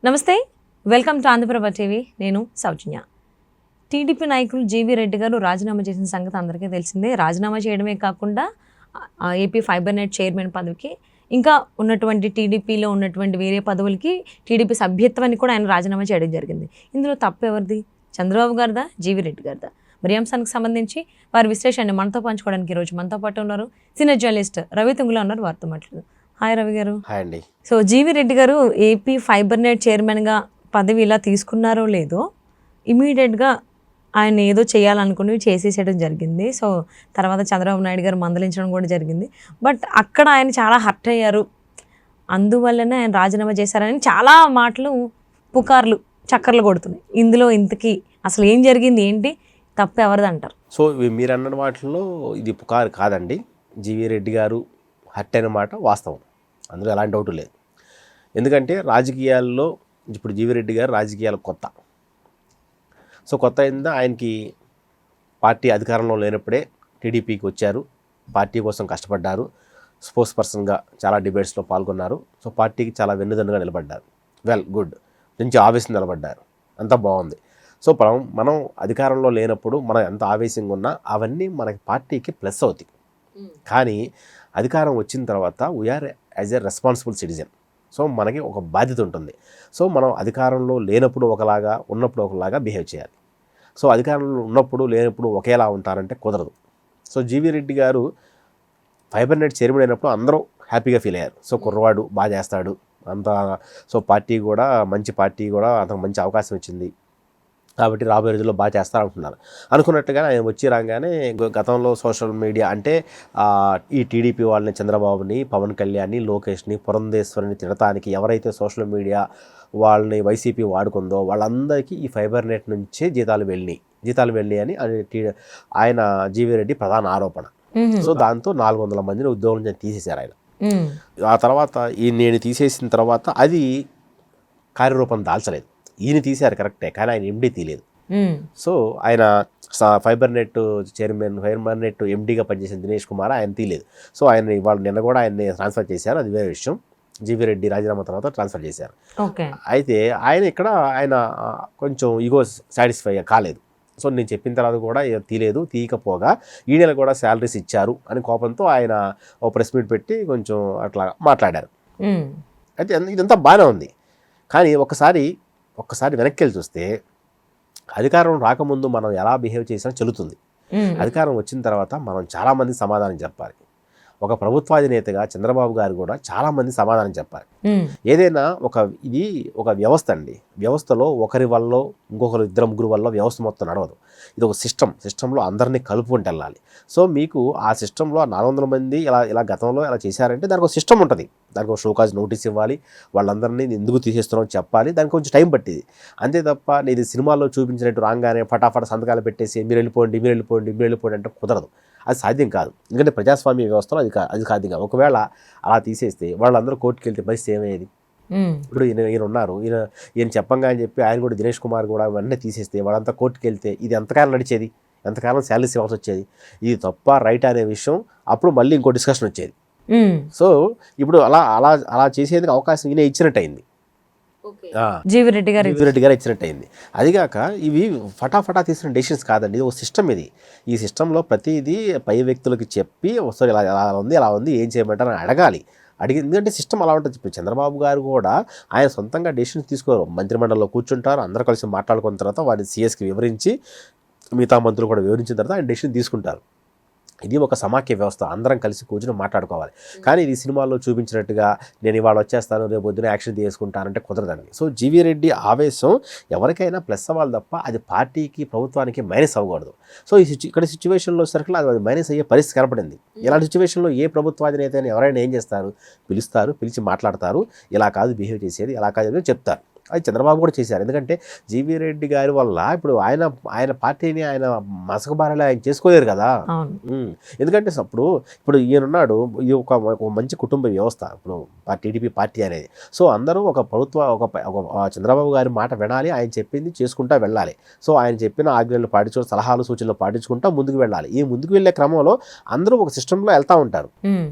నమస్తే, welcome to Andhra Prabha TV. నేను Soujanya. TDP నాయకులు జీవీ రెడ్డి గారు రాజీనామా చేసిన సంగతి అందరికీ తెలిసిందే. రాజీనామా చేయడమే కాకుండా ఏపీ ఫైబర్ నెట్ చైర్మన్ పదవికి, ఇంకా ఉన్నటువంటి టీడీపీలో ఉన్నటువంటి వేరే పదవులకి టీడీపీ సభ్యత్వాన్ని కూడా ఆయన రాజీనామా చేయడం జరిగింది. ఇందులో తప్పు ఎవరిది? చంద్రబాబు గారిదా, జీవీ రెడ్డి గారిదా? మరి అంశానికి సంబంధించి వారి విశ్లేషణని మనతో పంచుకోవడానికి ఈరోజు మనతో పాటు ఉన్నారు సీనియర్ జర్నలిస్ట్ రవి తుంగుల ఉన్నారు. వారితో మాట్లాడదు. హాయ్ రవి గారు. హాయ్ అండి. సో జీవీ రెడ్డి గారు ఏపీ ఫైబర్ నెట్ చైర్మన్గా పదవి ఇలా తీసుకున్నారో లేదో ఇమీడియట్గా ఆయన ఏదో చేయాలనుకుని చేసేసేయడం జరిగింది. సో తర్వాత చంద్రబాబు నాయుడు గారు మందలించడం కూడా జరిగింది. బట్ అక్కడ ఆయన చాలా హర్ట్ అయ్యారు, అందువల్లనే ఆయన రాజీనామా చేశారని చాలా మాటలు, పుకార్లు, చక్కర్లు కొడుతున్నాయి. ఇందులో ఇంతకీ అసలు ఏం జరిగింది, ఏంటి, తప్పు ఎవరిది అంటారు? సో మీరు అన్న వాటిల్లో ఇది పుకారు కాదండి. జీవీ రెడ్డి గారు హర్ట్ అయిన మాట వాస్తవం, అందులో ఎలాంటి డౌట్ లేదు. ఎందుకంటే రాజకీయాల్లో ఇప్పుడు జీవీ రెడ్డి గారు రాజకీయాలు కొత్త. సో కొత్త అయిందా, ఆయనకి పార్టీ అధికారంలో లేనప్పుడే టీడీపీకి వచ్చారు, పార్టీ కోసం కష్టపడ్డారు, స్పోర్ట్స్ పర్సన్గా చాలా డిబేట్స్లో పాల్గొన్నారు. సో పార్టీకి చాలా వెన్నుదన్నుగా నిలబడ్డారు. వెల్ గుడ్, నుంచి ఆవేశం నిలబడ్డారు, అంతా బాగుంది. సో మనం అధికారంలో లేనప్పుడు మనం ఎంత ఆవేశంగా ఉన్నా అవన్నీ మనకి పార్టీకి ప్లస్ అవుతాయి. కానీ అధికారం వచ్చిన తర్వాత we are as a responsible citizen. So మనకి ఒక బాధ్యత ఉంటుంది. సో మనం అధికారంలో లేనప్పుడు ఒకలాగా, ఉన్నప్పుడు ఒకలాగా బిహేవ్ చేయాలి. సో అధికారంలో ఉన్నప్పుడు లేనప్పుడు ఒకేలా ఉంటారంటే కుదరదు. సో జీవీ రెడ్డి గారు ఫైబర్ నెట్ చైర్మన్ అయినప్పుడు అందరూ హ్యాపీగా ఫీల్ అయ్యారు. సో కుర్రవాడు బాగా చేస్తాడు అంతా. సో పార్టీ కూడా మంచి పార్టీ కూడా అతనికి మంచి అవకాశం ఇచ్చింది కాబట్టి రాబోయే రోజుల్లో బాగా చేస్తారనుకున్నారు. అనుకున్నట్టుగా ఆయన వచ్చి రాగానే గతంలో సోషల్ మీడియా అంటే ఈ టీడీపీ వాళ్ళని, చంద్రబాబుని, పవన్ కళ్యాణ్ని, లోకేష్ని, పురంధేశ్వరిని తిడటానికి ఎవరైతే సోషల్ మీడియా వాళ్ళని వైసీపీ వాడుకుందో వాళ్ళందరికీ ఈ ఫైబర్ నెట్ నుంచే జీతాలు వెళ్ళి అని ఆయన జీవీ రెడ్డి ప్రధాన ఆరోపణ. సో దాంతో 400 మందిని ఉద్యోగం నుంచి తీసేశారు ఆయన. ఆ తర్వాత నేను తీసేసిన తర్వాత అది కార్యరూపం దాల్చలేదు. ఈయన తీశారు కరెక్టే, కానీ ఆయన ఎండీ తీయలేదు. సో ఆయన ఫైబర్ నెట్ ఎండీగా పనిచేసిన దినేష్ కుమార్ ఆయన తీయలేదు. సో ఆయన వాళ్ళు నిన్న కూడా ఆయన్ని ట్రాన్స్ఫర్ చేశారు, అది వేరే విషయం. జీవీ రెడ్డి రాజీనామా తర్వాత ట్రాన్స్ఫర్ చేశారు. అయితే ఆయన కొంచెం ఈగో సాటిస్ఫై కాలేదు. సో నేను చెప్పిన తర్వాత కూడా తీయకపోగా ఈ నెల కూడా శాలరీస్ ఇచ్చారు అని కోపంతో ఆయన ఓ ప్రెస్ మీట్ పెట్టి కొంచెం అట్లా మాట్లాడారు. అయితే ఇదంతా బాగానే ఉంది. కానీ ఒక్కసారి వెనక్కి వెళ్ళి చూస్తే అధికారం రాకముందు మనం ఎలా బిహేవ్ చేసినా చెల్లుతుంది. అధికారం వచ్చిన తర్వాత మనం చాలామంది సమాధానం చెప్పాలి. ఒక ప్రభుత్వాధినేతగా చంద్రబాబు గారు కూడా చాలామంది సమాధానం చెప్పాలి. ఏదైనా ఇది ఒక వ్యవస్థ అండి. వ్యవస్థలో ఒకరి వల్ల, ఇంకొకరు, 2-3 వల్ల వ్యవస్థ మొత్తం నడవదు. ఇది ఒక సిస్టంలో అందరినీ కలుపుకుంటూ వెళ్ళాలి. సో మీకు ఆ సిస్టంలో 400 మంది ఇలా గతంలో ఇలా చేశారంటే దానికి ఒక సిస్టమ్ ఉంటుంది. దానికి ఒక షోకాజ్ నోటీస్ ఇవ్వాలి, వాళ్ళందరినీ ఎందుకు తీసేస్తున్నావు చెప్పాలి, దానికి కొంచెం టైం పట్టింది. అంతే తప్ప నేను సినిమాల్లో చూపించినట్టు రాగానే ఫటాఫట సంతకాలు పెట్టేసి మీరు వెళ్ళిపోండి అంటే కుదరదు. అది సాధ్యం కాదు. ఎందుకంటే ప్రజాస్వామ్య వ్యవస్థలో అది సాధ్యం కాదు. ఒకవేళ అలా తీసేస్తే వాళ్ళందరూ కోర్టుకు వెళ్తే పరిస్థితి ఏమయ్యేది? ఇప్పుడు ఈయన ఉన్నారు, ఈయన చెప్పంగా అని చెప్పి ఆయన కూడా, దినేష్ కుమార్ కూడా అవన్నీ తీసేస్తే వాళ్ళంతా కోర్టుకు వెళ్తే ఇది ఎంతకాలం నడిచేది? ఎంతకాలం శాలరీస్ ఇవ్వాల్సి వచ్చేది? ఇది తప్ప రైట్ అనే విషయం అప్పుడు మళ్ళీ ఇంకో డిస్కషన్ వచ్చేది. సో ఇప్పుడు అలా చేసేందుకు అవకాశం ఈయన ఇచ్చినట్టయింది, జీవీ రెడ్డి గారు ఇచ్చినట్టయింది. అదిగాక ఇవి ఫటాఫటా తీసిన డెసిషన్స్ కాదండి, ఇది ఒక సిస్టమ్. ఈ సిస్టంలో ప్రతిదీ పై వ్యక్తులకి చెప్పి ఒకసారి ఇలా ఉంది ఏం చేయమంటారని అడగాలి. ఎందుకంటే సిస్టమ్ అలా ఉంటుంది. ఇప్పుడు చంద్రబాబు గారు కూడా ఆయన సొంతంగా డెసిషన్స్ తీసుకోరు. మంత్రిమండలిలో కూర్చుంటారు, అందరూ కలిసి మాట్లాడుకున్న తర్వాత వారిని సీఎస్కి వివరించి, మిగతా మంత్రులు కూడా వివరించిన తర్వాత ఆయన డెసిషన్ తీసుకుంటారు. ఇది ఒక సమాఖ్య వ్యవస్థ, అందరం కలిసి కూర్చొని మాట్లాడుకోవాలి. కానీ ఇది సినిమాల్లో చూపించినట్టుగా నేను ఇవాళ వచ్చేస్తాను, రేపు పొద్దున యాక్షన్ తీసుకుంటానంటే కుదరదండి. సో జీవీ రెడ్డి ఆవేశం ఎవరికైనా ప్లస్ అవ్వాలి తప్ప అది పార్టీకి, ప్రభుత్వానికి మైనస్ అవ్వకూడదు. సో ఇక్కడ సిచ్యువేషన్లో సర్కిల్ అది మైనస్ అయ్యే పరిస్థితి కనపడింది. ఇలాంటి సిచ్యువేషన్లో ఏ ప్రభుత్వాధినేత ఎవరైనా ఏం చేస్తారు? పిలిచి మాట్లాడతారు, ఇలా కాదు బిహేవ్ చేసేది, ఇలా కాదు చెప్తారు. అది చంద్రబాబు కూడా చేశారు. ఎందుకంటే జీవీ రెడ్డి గారి వల్ల ఇప్పుడు ఆయన పార్టీని ఆయన మసకబారలో ఆయన చేసుకోలేరు కదా. ఎందుకంటే ఇప్పుడు ఈయనున్నాడు, ఇది ఒక మంచి కుటుంబ వ్యవస్థ ఇప్పుడు టీడీపీ పార్టీ అనేది. సో అందరూ ఒక చంద్రబాబు గారి మాట వినాలి, ఆయన చెప్పింది చేసుకుంటా వెళ్ళాలి. సో ఆయన చెప్పిన ఆజ్ఞలు పాటించు, సలహాలు సూచనలు పాటించుకుంటా ముందుకు వెళ్ళాలి. ఈ ముందుకు వెళ్ళే క్రమంలో అందరూ ఒక సిస్టంలో వెళ్తూ ఉంటారు.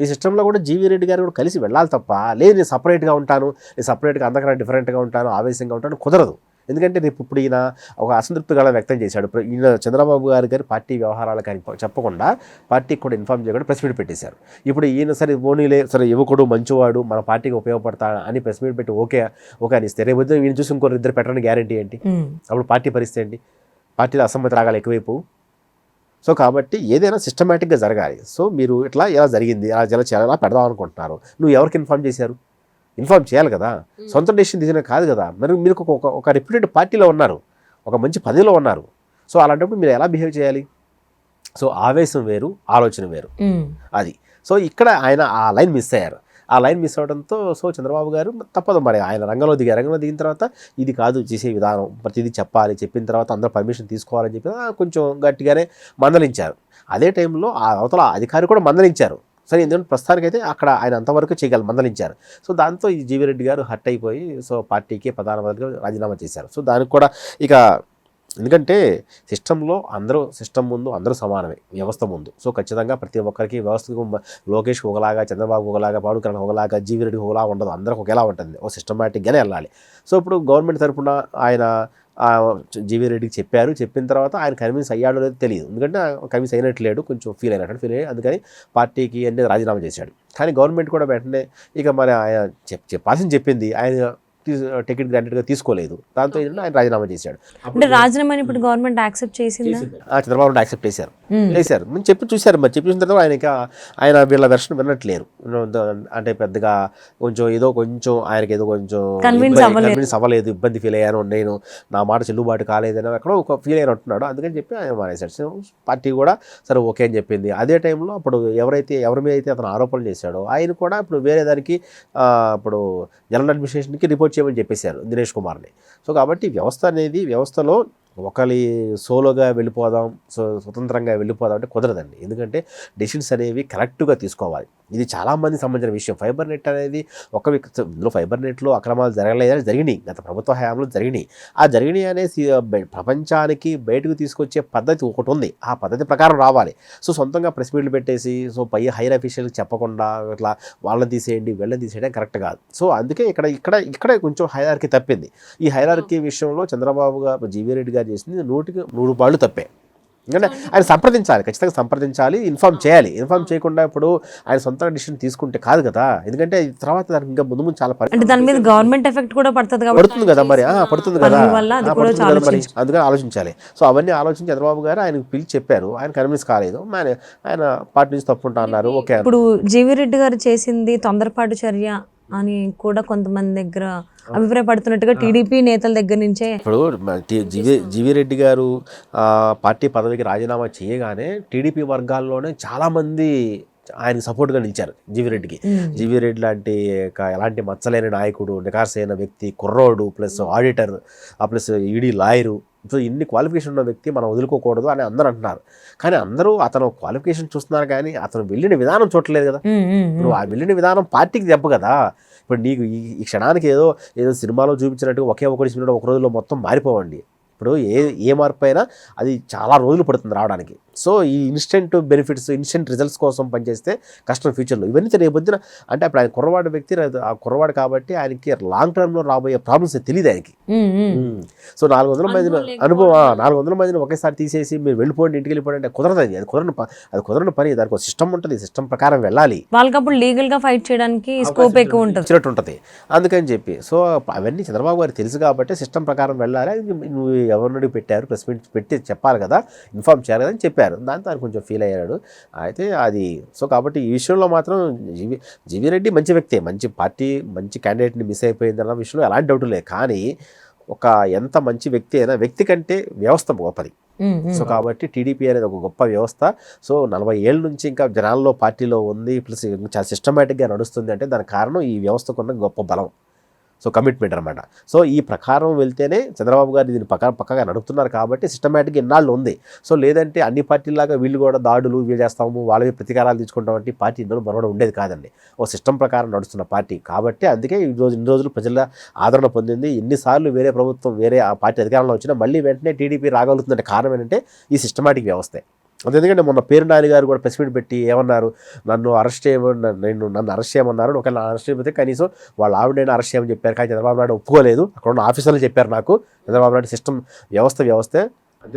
ఈ సిస్టంలో కూడా జీవీ రెడ్డి గారు కూడా కలిసి వెళ్ళాలి తప్ప, లేదు నేను సపరేట్గా ఉంటాను, నేను సపరేట్గా అందరికన్నా డిఫరెంట్గా ఉంటాను, ఆవేశంగా ఉంటాను కుదరదు. ఎందుకంటే రేపు ఇప్పుడు ఈయన ఒక అసంతృప్తి గల వ్యక్తం చేశాడు. ఈయన చంద్రబాబు గారి పార్టీ వ్యవహారాలకు ఆయన చెప్పకుండా పార్టీకి కూడా ఇన్ఫార్మ్ చేయకుండా ప్రెస్ మీట్ పెట్టేశారు. ఇప్పుడు ఈయన సరే ఓనీలే సరే యువకుడు మంచివాడు మన పార్టీకి ఉపయోగపడతా అని ప్రెస్ మీట్ పెట్టి ఓకే అని ఇస్తే రేపు ఈయన చూసి ఇంకొకరు ఇద్దరు పెట్టడానికి గ్యారంటీ ఏంటి? అప్పుడు పార్టీ పరిస్థితి ఏంటి? పార్టీలో అసమ్మతి రాగాలి ఎక్కువైపు. సో కాబట్టి ఏదైనా సిస్టమేటిక్గా జరగాలి. సో మీరు ఇట్లా ఎలా జరిగింది ఎలా పెడదాం అనుకుంటున్నారు, నువ్వు ఎవరికి ఇన్ఫార్మ్ చేశారు? ఇన్ఫార్మ్ చేయాలి కదా, సొంత డెసిషన్ తీసిన కాదు కదా. మరి మీరు ఒక రెప్యూటెడ్ పార్టీలో ఉన్నారు, ఒక మంచి పదవిలో ఉన్నారు. సో అలాంటప్పుడు మీరు ఎలా బిహేవ్ చేయాలి? సో ఆవేశం వేరు, ఆలోచన వేరు అది. సో ఇక్కడ ఆయన ఆ లైన్ మిస్ అయ్యారు. ఆ లైన్ మిస్ అవడంతో సో చంద్రబాబు గారు తప్పదు, మరి ఆయన రంగంలో దిగిన తర్వాత ఇది కాదు చేసే విధానం, ప్రతిదీ చెప్పాలి, చెప్పిన తర్వాత అందరూ పర్మిషన్ తీసుకోవాలని చెప్పి కొంచెం గట్టిగానే మందలించారు. అదే టైంలో ఆ అవతల అధికారి కూడా మందలించారు. సరే ఎందుకంటే ప్రస్తుతానికైతే అక్కడ ఆయన అంతవరకు చేయగలరు, మందలించారు. సో దాంతో ఈ జీవీ రెడ్డి గారు హర్ట్ అయిపోయి సో పార్టీకి ప్రధానమంత్రిగా రాజీనామా చేశారు. సో దానికి కూడా ఇక ఎందుకంటే సిస్టమ్ ముందు అందరూ సమానమే, వ్యవస్థ ముందు. సో ఖచ్చితంగా ప్రతి ఒక్కరికి వ్యవస్థకు లోకేష్ ఒకలాగా, చంద్రబాబు ఒకలాగా, పవన్ కళ్యాణ్ ఒకలాగా, జీవీ రెడ్డి ఒకలా ఉండదు, అందరికి ఒకేలా ఉంటుంది. ఓ సిస్టమేటిక్గానే వెళ్ళాలి. సో ఇప్పుడు గవర్నమెంట్ తరఫున ఆయన జీవీ రెడ్డికి చెప్పిన తర్వాత ఆయన కన్విన్స్ అయ్యాడో లేదో తెలియదు. ఎందుకంటే కన్విన్స్ అయినట్లేడు, కొంచెం ఫీల్ అయ్యి అందుకని పార్టీకి అనేది రాజీనామా చేశాడు. కానీ గవర్నమెంట్ కూడా వెంటనే ఇక మరి ఆయన చెప్పాల్సింది చెప్పింది, ఆయన టికెట్ గ్రాంటెడ్గా తీసుకోలేదు. దాంతో ఆయన రాజీనామా చేశాడు. అంటే రాజీనామా ఇప్పుడు గవర్నమెంట్ యాక్సెప్ట్ చేసిందా? చంద్రబాబు యాక్సెప్ట్ చేశారు. మరి చెప్పి చూశారు. మరి చెప్పిన తర్వాత ఆయన వీళ్ళ వెర్షన్ వినట్లేరు. అంటే పెద్దగా కొంచెం ఆయనకి కన్విన్స్ అవ్వలేదు, ఇబ్బంది ఫీల్ అయ్యాను, నేను నా మాట చెల్లుబాటు కాలేదని ఎక్కడో ఒక ఫీల్ అయిన అంటున్నాడు. అందుకని చెప్పి ఆయన మానేశాడు. పార్టీ కూడా సరే ఓకే అని చెప్పింది. అదే టైంలో అప్పుడు ఎవరి మీద అయితే అతను ఆరోపణలు చేశాడో ఆయన కూడా ఇప్పుడు వేరే దానికి ఇప్పుడు జనరల్ అడ్మినిస్ట్రేషన్కి రిపోర్ట్ చేయమని చెప్పేశారు దినేష్ కుమార్ని. సో కాబట్టి వ్యవస్థలో ఒకరి సోలోగా వెళ్ళిపోదాం, స్వతంత్రంగా వెళ్ళిపోదాం అంటే కుదరదండి. ఎందుకంటే డెసిషన్స్ అనేవి కరెక్ట్గా తీసుకోవాలి. ఇది చాలామంది సంబంధించిన విషయం. ఫైబర్ నెట్ అనేది ఇందులో ఫైబర్ నెట్లో అక్రమాలు జరిగినాయి, గత ప్రభుత్వ హయాంలో జరిగినాయి. ఆ జరిగినాయి అనేసి ప్రపంచానికి బయటకు తీసుకొచ్చే పద్ధతి ఒకటి ఉంది, ఆ పద్ధతి ప్రకారం రావాలి. సో సొంతంగా ప్రెస్ మీట్లు పెట్టేసి సో హైర్ అఫీషియల్కి చెప్పకుండా ఇట్లా వాళ్ళని తీసేయండి వీళ్ళని తీసేయడం కరెక్ట్ కాదు. సో అందుకే ఇక్కడ కొంచెం హైరార్కీ తప్పింది. ఈ హైరార్కీ విషయంలో చంద్రబాబు గారు, జీవీ రెడ్డి గారు చేసింది 100కి 100 తప్పే. ఎందుకంటే ఆయన ఖచ్చితంగా సంప్రదించాలి, ఇన్ఫార్మ్ చేయాలి. ఇన్ఫార్మ్ చేయకుండా ఇప్పుడు ఆయన సొంత డిసిషన్ తీసుకుంటే కాదు కదా. ఎందుకంటే తర్వాత దానికి ఇంకా ముందు చాలా దాని మీద గవర్నమెంట్ ఎఫెక్ట్ కూడా పడుతుంది కదా. మరి పడుతుంది కదా మరి, అందుకని ఆలోచించాలి. సో అవన్నీ ఆలోచించి చంద్రబాబు గారు ఆయన పిలిచి చెప్పారు. ఆయన కన్విన్స్ కాలేదు, ఆయన పార్టీ నుంచి తప్పుంటా అన్నారు. ఓకే. ఇప్పుడు జీవీ రెడ్డి గారు చేసింది తొందరపాటు చర్య అని కూడా కొంతమంది దగ్గర అభిప్రాయపడుతున్నట్టుగా టీడీపీ నేతల దగ్గర నుంచే. ఇప్పుడు జీవీ రెడ్డి గారు పార్టీ పదవికి రాజీనామా చేయగానే టీడీపీ వర్గాల్లోనే చాలామంది ఆయనకు సపోర్ట్గా నిలిచారు జీవీ రెడ్డికి. జీవీ రెడ్డి లాంటి ఎలాంటి మచ్చలేని నాయకుడు, నికార్సైన వ్యక్తి, కుర్రోడు, plus auditor, plus ED lawyer, so ఇన్ని క్వాలిఫికేషన్ ఉన్న వ్యక్తి మనం వదులుకోకూడదు అని అందరూ అంటున్నారు. కానీ అందరూ అతను క్వాలిఫికేషన్ చూస్తున్నారు, కానీ అతను వెళ్ళిన విధానం చూడలేదు కదా. ఇప్పుడు ఆ వెళ్ళిన విధానం పార్టీకి దెబ్బ కదా. ఇప్పుడు నీకు ఈ క్షణానికి ఏదో సినిమాలో చూపించినట్టుగా ఒక రోజులో మొత్తం మారిపోవండి. ఇప్పుడు ఏ మార్పు అయినా అది చాలా రోజులు పడుతుంది రావడానికి. సో ఈ ఇన్స్టెంట్ బెనిఫిట్స్, ఇన్స్టెంట్ రిజల్ట్స్ కోసం పనిచేస్తే కష్టం ఫ్యూచర్లో. ఇవన్నీ రేపొద్దున అంటే అప్పుడు ఆయన కుర్రవాడు వ్యక్తి, ఆ కుర్రవాడు కాబట్టి ఆయనకి లాంగ్ టర్మ్లో రాబోయే ప్రాబ్లమ్స్ తెలియదు ఆయనకి. సో 400 మందిని అనుభవం, 400 మందిని ఒకేసారి తీసేసి మీరు వెళ్ళిపోండి, ఇంటికి వెళ్ళిపోండి అంటే కుదరదు. అది కుదరని పని. దానికి ఒక సిస్టమ్ ఉంటుంది, సిస్టమ్ ప్రకారం వెళ్ళాలి. వాళ్ళకి అప్పుడు లీగల్గా ఫైట్ చేయడానికి స్కోప్ ఎక్కువ ఉంటుంది. అందుకని చెప్పి సో అవన్నీ చంద్రబాబు గారికి తెలుసు కాబట్టి సిస్టమ్ ప్రకారం వెళ్ళాలి. నువ్వు ఎవరినడి పెట్టారు, ప్రెస్ మీట్ పెట్టి చెప్పాలి కదా, ఇన్ఫార్మ్ చేయాలి కదా అని చెప్పారు. దాంతో ఆయన కొంచెం ఫీల్ అయ్యాడు. అయితే అది సో కాబట్టి ఈ విషయంలో మాత్రం జీవీ రెడ్డి మంచి వ్యక్తే, మంచి పార్టీ, మంచి క్యాండిడేట్ని మిస్ అయిపోయిందన్న విషయంలో ఎలాంటి డౌట్ లేదు. కానీ ఎంత మంచి వ్యక్తి అయినా వ్యక్తి కంటే వ్యవస్థ గొప్పది. సో కాబట్టి టీడీపీ అనేది ఒక గొప్ప వ్యవస్థ. సో 40 ఏళ్ళ నుంచి ఇంకా జనాల్లో పార్టీలో ఉంది, ప్లస్ చాలా సిస్టమేటిక్గా నడుస్తుంది అంటే దానికి కారణం ఈ వ్యవస్థకున్న గొప్ప బలం. సో కమిట్మెంట్ అనమాట. సో ఈ ప్రకారం వెళ్తేనే చంద్రబాబు గారు దీన్ని పక్కగా నడుపుతున్నారు కాబట్టి సిస్టమేటిక్గా ఇన్నాళ్ళు ఉంది. సో లేదంటే అన్ని పార్టీలాగా వీళ్ళు కూడా దాడులు చేస్తాము, వాళ్ళవి ప్రతీకారాలు తీసుకుంటాం అంటే పార్టీ ఇన్నో మరొకటి ఉండేది కాదండి. ఓ సిస్టమ్ ప్రకారం నడుస్తున్న పార్టీ కాబట్టి అందుకే ఇన్ని రోజులు ప్రజల ఆదరణ పొందింది. ఎన్నిసార్లు వేరే ప్రభుత్వం, వేరే ఆ పార్టీ అధికారంలో వచ్చినా మళ్ళీ వెంటనే టీడీపీ రాగలుగుతుందంటే కారణం ఏంటంటే ఈ సిస్టమేటిక్ వ్యవస్థే. అది ఎందుకంటే మొన్న పేరు నాని గారు కూడా ప్రెస్ మీట్ పెట్టి ఏమన్నారు, నన్ను అరెస్ట్ చేయమన్నారు, ఒకవేళ అరెస్ట్ చేయకపోతే కనీసం వాళ్ళ ఆవిడైనా అరెస్ట్ చేయమని చెప్పారు. కానీ చంద్రబాబు నాయుడు ఒప్పుకోలేదు. అక్కడ ఉన్న ఆఫీసర్లు చెప్పారు నాకు, చంద్రబాబు నాయుడు సిస్టమ్ వ్యవస్థే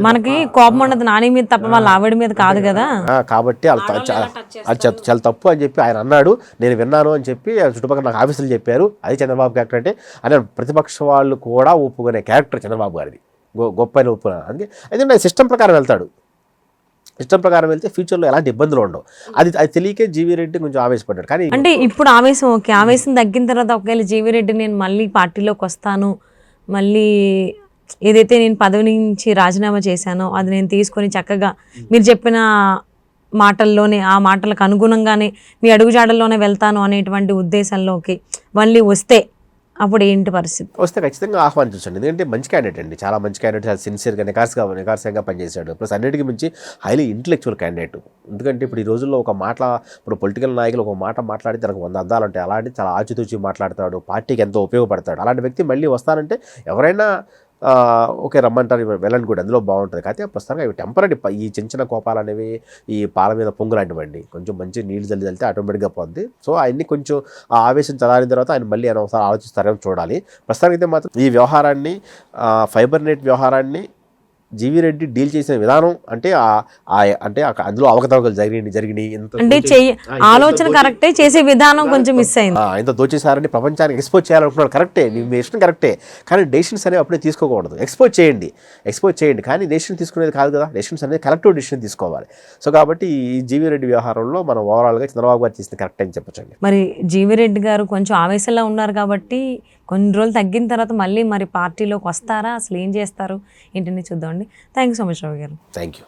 మనకి కోపం ఉన్నది నాని మీద తప్ప వాళ్ళ ఆవిడ మీద కాదు కదా, కాబట్టి అది చాలా తప్పు అని చెప్పి ఆయన అన్నాడు. నేను విన్నాను అని చెప్పి చుట్టుపక్కల నాకు ఆఫీసులు చెప్పారు. అది చంద్రబాబు క్యారెక్టర్ అంటే ఆయన ప్రతిపక్ష వాళ్ళు కూడా ఒప్పుకునే క్యారెక్టర్ చంద్రబాబు గారిది, గొప్ప అని ఒప్పుకున్నాను. అందుకే అయితే సిస్టమ్ ప్రకారం వెళ్తాడు. సిస్టమ్ ప్రకారం వెళ్తే ఫ్యూచర్లో ఎలాంటి ఇబ్బందులు ఉండవు. అది తెలియకే జీవీ రెడ్డి కొంచెం ఆవేశపడ్డాడు. కానీ అంటే ఇప్పుడు ఆవేశం ఓకే, ఆవేశం తగ్గిన తర్వాత ఒకవేళ జీవీ రెడ్డి నేను మళ్ళీ పార్టీలోకి వస్తాను, మళ్ళీ ఏదైతే నేను పదవి నుంచి రాజీనామా చేశానో అది నేను తీసుకొని చక్కగా మీరు చెప్పిన మాటల్లోనే, ఆ మాటలకు అనుగుణంగానే మీ అడుగుజాడల్లోనే వెళ్తాను అనేటువంటి ఉద్దేశంలోకి మళ్ళీ వస్తే అప్పుడు ఏంటి పరిస్థితి? వస్తే ఖచ్చితంగా ఆహ్వానించండి. ఎందుకంటే మంచి క్యాండిడేట్ అండి, చాలా మంచి క్యాండిడేట్, చాలా సిన్సియర్గా నికార్సంగా పనిచేశాడు. ప్లస్ అన్నిటికీ మించి హైలీ ఇంటలెక్చువల్ క్యాండిడేట్. ఎందుకంటే ఇప్పుడు ఈ రోజుల్లో ఇప్పుడు పొలిటికల్ నాయకులు ఒక మాట మాట్లాడి తనకు 100 అద్దాలు ఉంటాయి. అలాంటి చాలా ఆచితూచి మాట్లాడతాడు, పార్టీకి ఎంతో ఉపయోగపడతాడు. అలాంటి వ్యక్తి మళ్ళీ వస్తానంటే ఎవరైనా ఓకే రమ్మంటారు, వెళ్ళండి కూడా, అందులో బాగుంటుంది. కాకపోతే ప్రస్తుతంగా ఇవి టెంపరీ, ఈ చిన్న కోపాలు అనేవి ఈ పాల మీద పొంగు లాంటివండి. కొంచెం మంచి నీళ్ళు చల్లితే ఆటోమేటిక్గా పోద్ది. సో ఆయన్ని కొంచెం ఆ ఆవేశం చల్లారిన తర్వాత ఆయన మళ్ళీ ఆయన ఒకసారి ఆలోచిస్తారేమో చూడాలి. ప్రస్తుతానికి అయితే మాత్రం ఈ వ్యవహారాన్ని, ఫైబర్ నెట్ వ్యవహారాన్ని జీవీ రెడ్డి డీల్ చేసిన విధానం అంటే అందులో అవకతవకలు జరిగినాయి. అంటే ఆలోచన కరెక్టే, చేసే విధానం కొంచెం మిస్ అయింది. ఇంత దోచేసారని ప్రపంచానికి ఎక్స్పోజ్ చేయాలనుకున్నాడు, కరెక్టే, మీ ఇష్టం కరెక్టే. కానీ డెసిషన్స్ అనేవి అప్పుడే తీసుకోకూడదు. ఎక్స్పోజ్ చేయండి కానీ డెసిషన్ తీసుకునేది కాదు కదా. డెసిషన్స్ అనేది కలెక్టివ్ డెసిషన్ తీసుకోవాలి. సో కాబట్టి ఈ జీవీ రెడ్డి వ్యవహారంలో మనం ఓవరాల్గా చంద్రబాబు గారు చేసింది కరెక్ట్ అని చెప్పచ్చండి. మరి జీవీ రెడ్డి గారు కొంచెం ఆవేశంలో ఉన్నారు కాబట్టి కొన్ని రోజులు తగ్గిన తర్వాత మళ్ళీ మరి పార్టీలోకి వస్తారా, అసలు ఏం చేస్తారు ఏంటని చూద్దామండి. థ్యాంక్ యూ సో మచ్ రావు గారు. Thank you.